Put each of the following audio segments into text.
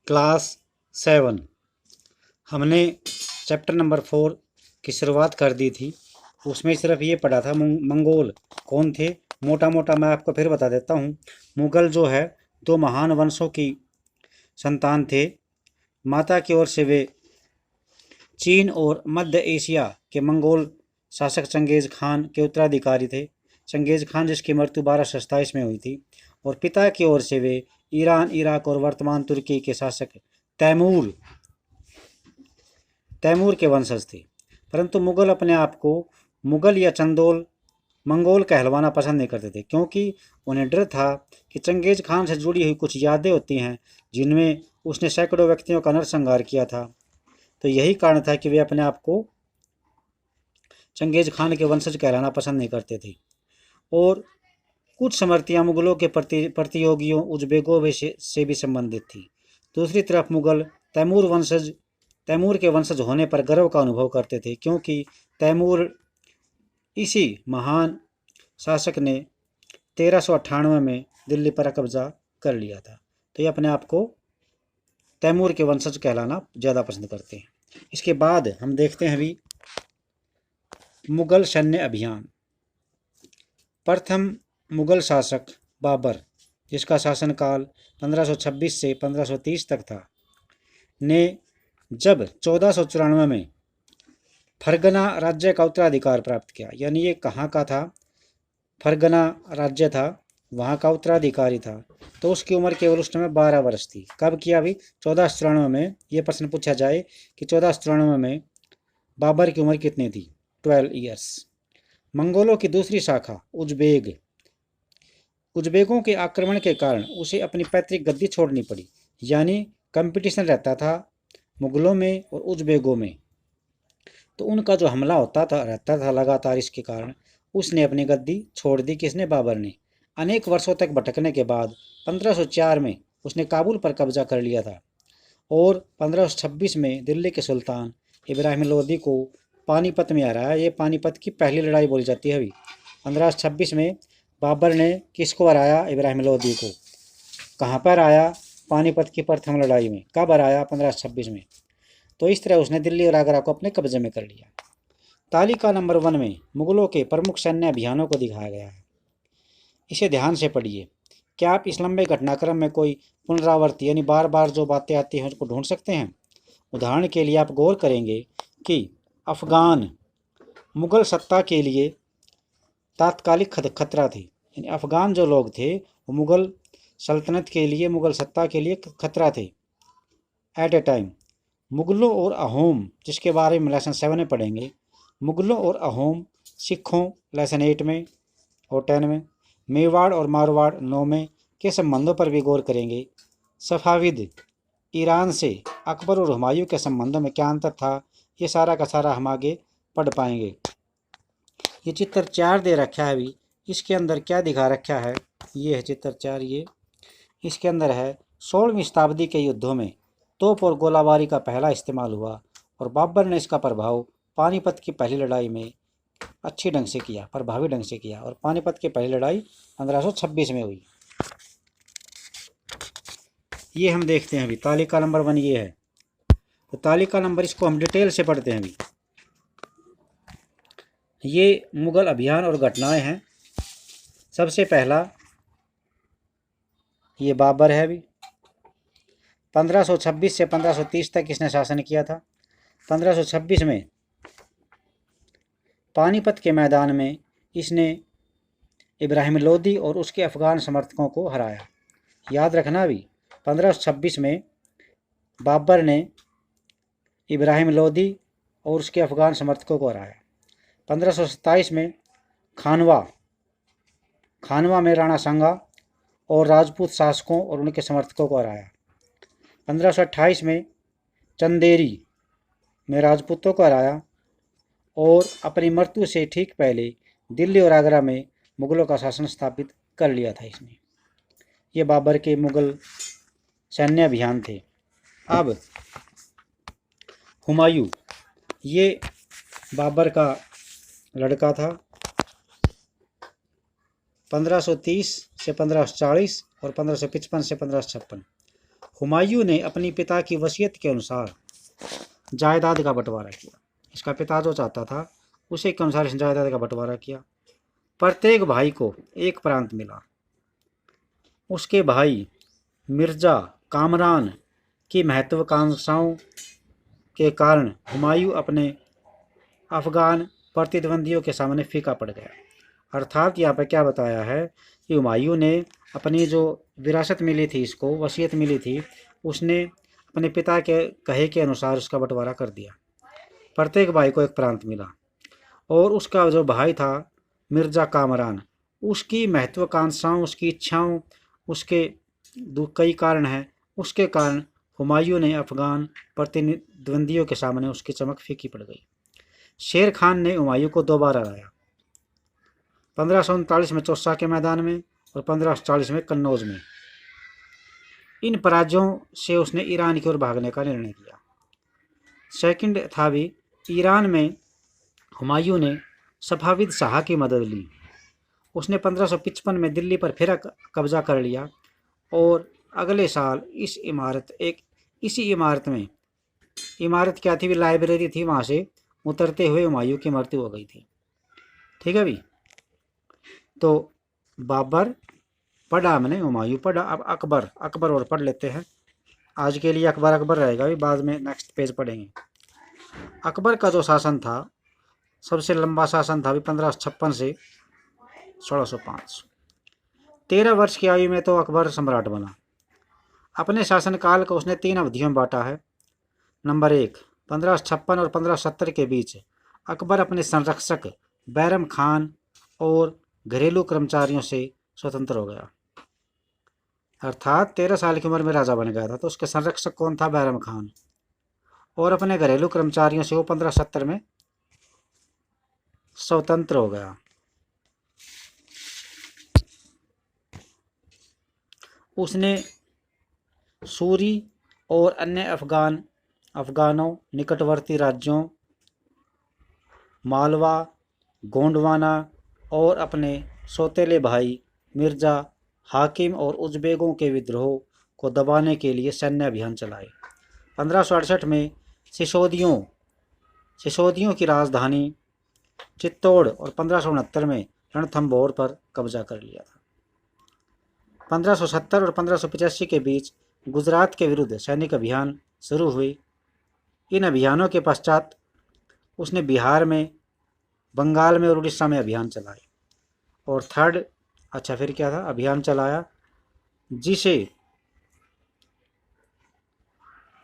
Class 7 हमने chapter number 4 की शुरुआत कर दी थी। उसमें सिर्फ ये पढ़ा था मंगोल कौन थे। मोटा मोटा मैं आपको फिर बता देता हूँ। मुगल जो है दो महान वंशों की संतान थे। माता की ओर से वे चीन और मध्य एशिया के मंगोल शासक चंगेज खान के उत्तराधिकारी थे। चंगेज खान जिसकी मृत्यु 1227 में हुई थी। और पिता की ओर से वे ईरान, इराक और वर्तमान तुर्की के शासक तैमूर तैमूर के वंशज थे। परंतु मुगल अपने आप को मुगल या चंदोल मंगोल कहलवाना पसंद नहीं करते थे, क्योंकि उन्हें डर था कि चंगेज खान से जुड़ी हुई कुछ यादें होती हैं जिनमें उसने सैकड़ों व्यक्तियों का नरसंहार किया था। तो यही कारण था कि वे अपने आप को चंगेज खान के वंशज कहलाना पसंद नहीं करते थे। और कुछ समर्थियां मुगलों के प्रतियोगियों उज्बेकों से भी संबंधित थी। दूसरी तरफ मुगल तैमूर के वंशज होने पर गर्व का अनुभव करते थे, क्योंकि तैमूर इसी महान शासक ने 1398 में दिल्ली पर कब्जा कर लिया था। तो ये अपने आप को तैमूर के वंशज कहलाना ज़्यादा पसंद करते हैं। इसके बाद हम देखते हैं अभी मुगल सैन्य अभियान। प्रथम मुगल शासक बाबर, जिसका शासनकाल 1526 से 1530 तक था, ने जब 1494 में फरगना राज्य का उत्तराधिकार प्राप्त किया, यानी ये कहाँ का था, फरगना राज्य था, वहाँ का उत्तराधिकारी था, तो उसकी उम्र केवल उस समय 12 वर्ष थी। कब किया अभी? 1494 में। ये प्रश्न पूछा जाए कि 1494 में बाबर की उम्र कितनी थी? 12 ईयर्स। मंगोलों की दूसरी शाखा उज्बेकों के आक्रमण के कारण उसे अपनी पैतृक गद्दी छोड़नी पड़ी, यानी कंपटीशन रहता था मुगलों में और उज्बेकों में, तो उनका जो हमला रहता था लगातार। इसके कारण उसने अपनी गद्दी छोड़ दी। किसने? बाबर ने। अनेक वर्षों तक भटकने के बाद 1504 में उसने काबुल पर कब्जा कर लिया था और 1526 में दिल्ली के सुल्तान इब्राहिम लोदी को पानीपत में हराया। ये पानीपत की पहली लड़ाई बोली जाती है। अभी 1526 में बाबर ने किसको हराया? इब्राहिम लोदी को। कहाँ पर आया? पानीपत की प्रथम लड़ाई में। कब हराया? 1526 में। तो इस तरह उसने दिल्ली और आगरा को अपने कब्जे में कर लिया। तालिका नंबर 1 में मुगलों के प्रमुख सैन्य अभियानों को दिखाया गया है। इसे ध्यान से पढ़िए। क्या आप इस लंबे घटनाक्रम में कोई पुनरावृत्ति यानी बार बार जो बातें आती हैं उसको ढूंढ सकते हैं? उदाहरण के लिए आप गौर करेंगे कि अफगान मुगल सत्ता के लिए तात्कालिक खतरा थे, यानी अफगान जो लोग थे वो मुगल सल्तनत के लिए, मुगल सत्ता के लिए खतरा थे एट ए टाइम। मुगलों और अहोम, जिसके बारे में लेसन 7 में पढ़ेंगे, मुगलों और अहोम, सिखों लेसन 8 में और 10 में, मेवाड़ और मारवाड़ 9 में के संबंधों पर भी गौर करेंगे। सफ़ाविद ईरान से अकबर और हुमायूं के संबंधों में क्या अंतर था, ये सारा का सारा हम आगे पढ़ पाएंगे। ये चित्र 4 दे रखा है अभी। इसके अंदर क्या दिखा रखा है? ये है चित्र 4। ये इसके अंदर है 16वीं शताब्दी के युद्धों में तोप और गोलाबारी का पहला इस्तेमाल हुआ और बाबर ने इसका प्रभाव पानीपत की पहली लड़ाई में अच्छी ढंग से किया, प्रभावी ढंग से किया। और पानीपत की पहली लड़ाई 1526 में हुई। ये हम देखते हैं अभी तालिका नंबर 1 ये है। तो तालिका नंबर इसको हम डिटेल से पढ़ते हैं अभी। ये मुगल अभियान और घटनाएं हैं। सबसे पहला ये बाबर है। अभी 1526 से 1530 तक इसने शासन किया था। 1526 में पानीपत के मैदान में इसने इब्राहिम लोदी और उसके अफगान समर्थकों को हराया। याद रखना भी, 1526 में बाबर ने इब्राहिम लोदी और उसके अफगान समर्थकों को हराया। 1527 में खानवा में राणा सांगा और राजपूत शासकों और उनके समर्थकों को हराया। 1528 में चंदेरी में राजपूतों को हराया और अपनी मृत्यु से ठीक पहले दिल्ली और आगरा में मुगलों का शासन स्थापित कर लिया था इसने। ये बाबर के मुगल सैन्य अभियान थे। अब हुमायूं, ये बाबर का लड़का था। 1530 से 1540 और 1555 से 1556। हुमायूं ने अपनी पिता की वसीयत के अनुसार जायदाद का बंटवारा किया। इसका पिता जो चाहता था उसी के अनुसार इस जायदाद का बंटवारा किया। प्रत्येक भाई को एक प्रांत मिला। उसके भाई मिर्जा कामरान की महत्वाकांक्षाओं के कारण हुमायूं अपने अफगान प्रतिद्वंदियों के सामने फीका पड़ गया। अर्थात यहाँ पर क्या बताया है कि हुमायूं ने अपनी जो विरासत मिली थी, इसको वसीयत मिली थी, उसने अपने पिता के कहे के अनुसार उसका बंटवारा कर दिया। प्रत्येक भाई को एक प्रांत मिला और उसका जो भाई था मिर्जा कामरान, उसकी महत्वाकांक्षाओं, उसकी इच्छाओं, उसके कई कारण हैं, उसके कारण हुमायूं ने अफगान प्रतिद्वंदियों के सामने उसकी चमक फीकी पड़ गई। शेर खान ने हुमायूं को 2 बार हराया, 1539 में चौसा के मैदान में और 1540 में कन्नौज में। इन पराजयों से उसने ईरान की ओर भागने का निर्णय किया। सेकंड था भी ईरान में हुमायूं ने सफाविद शाह की मदद ली। उसने 1555 में दिल्ली पर फिर कब्जा कर लिया और अगले साल इसी इमारत में, इमारत क्या थी, लाइब्रेरी थी, वहाँ से उतरते हुए हुमायूं की मृत्यु हो गई थी। ठीक है भी। तो बाबर पढ़ा हमने, हुमायूं पढ़ा, अब अकबर और पढ़ लेते हैं। आज के लिए अकबर रहेगा, भी बाद में नेक्स्ट पेज पढ़ेंगे। अकबर का जो शासन था सबसे लंबा शासन था भी 1556 से 1605। 13 वर्ष की आयु में तो अकबर सम्राट बना। अपने शासनकाल को उसने 3 अवधियों में बांटा है। नंबर 1, 1556 और 1570 के बीच अकबर अपने संरक्षक बैरम खान और घरेलू कर्मचारियों से स्वतंत्र हो गया। अर्थात 13 साल की उम्र में राजा बन गया था, तो उसके संरक्षक कौन था? बैरम खान। और अपने घरेलू कर्मचारियों से वो 1570 में स्वतंत्र हो गया। उसने सूरी और अन्य अफगानों, निकटवर्ती राज्यों मालवा, गोंडवाना और अपने सौतेले भाई मिर्जा हाकिम और उज़्बेकों के विद्रोह को दबाने के लिए सैन्य अभियान चलाए। 1568 में सिसोदियों की राजधानी चित्तौड़ और 1569 में रणथंभौर पर कब्जा कर लिया था। 1570 और 1585 के बीच गुजरात के विरुद्ध सैनिक अभियान शुरू हुए। इन अभियानों के पश्चात उसने बिहार में, बंगाल में और उड़ीसा में अभियान चलाए। और फिर क्या था? अभियान चलाया जिसे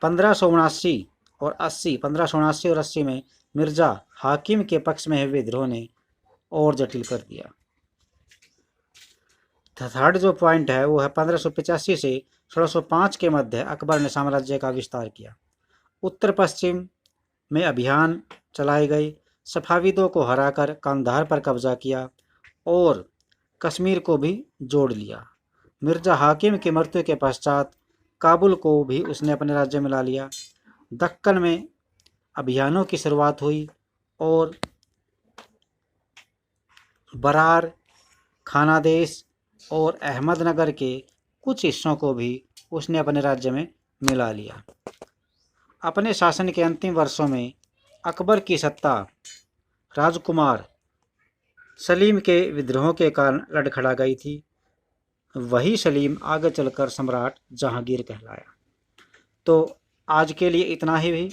1579 और 80 में मिर्जा हाकिम के पक्ष में हुए विद्रोह ने और जटिल कर दिया। थर्ड जो पॉइंट है वो है 1585 से 1605 के मध्य अकबर ने साम्राज्य का विस्तार किया। उत्तर पश्चिम में अभियान चलाए गए, सफाविदों को हराकर कांधार पर कब्जा किया और कश्मीर को भी जोड़ लिया। मिर्जा हाकिम की मृत्यु के पश्चात काबुल को भी उसने अपने राज्य में ला लिया। दक्कन में अभियानों की शुरुआत हुई और बरार, खानादेश और अहमदनगर के कुछ हिस्सों को भी उसने अपने राज्य में मिला लिया। अपने शासन के अंतिम वर्षों में अकबर की सत्ता राजकुमार सलीम के विद्रोह के कारण लड़खड़ा गई थी। वही सलीम आगे चलकर सम्राट जहांगीर कहलाया। तो आज के लिए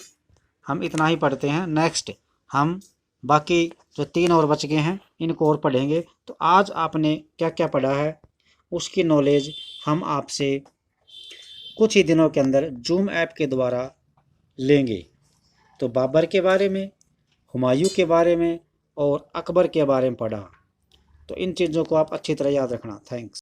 हम इतना ही पढ़ते हैं। नेक्स्ट हम बाकी जो 3 और बच गए हैं इनको और पढ़ेंगे। तो आज आपने क्या क्या पढ़ा है उसकी नॉलेज हम आपसे कुछ ही दिनों के अंदर जूम ऐप के द्वारा लेंगे। तो बाबर के बारे में, हुमायूं के बारे में और अकबर के बारे में पढ़ा। तो इन चीज़ों को आप अच्छी तरह याद रखना। थैंक्स।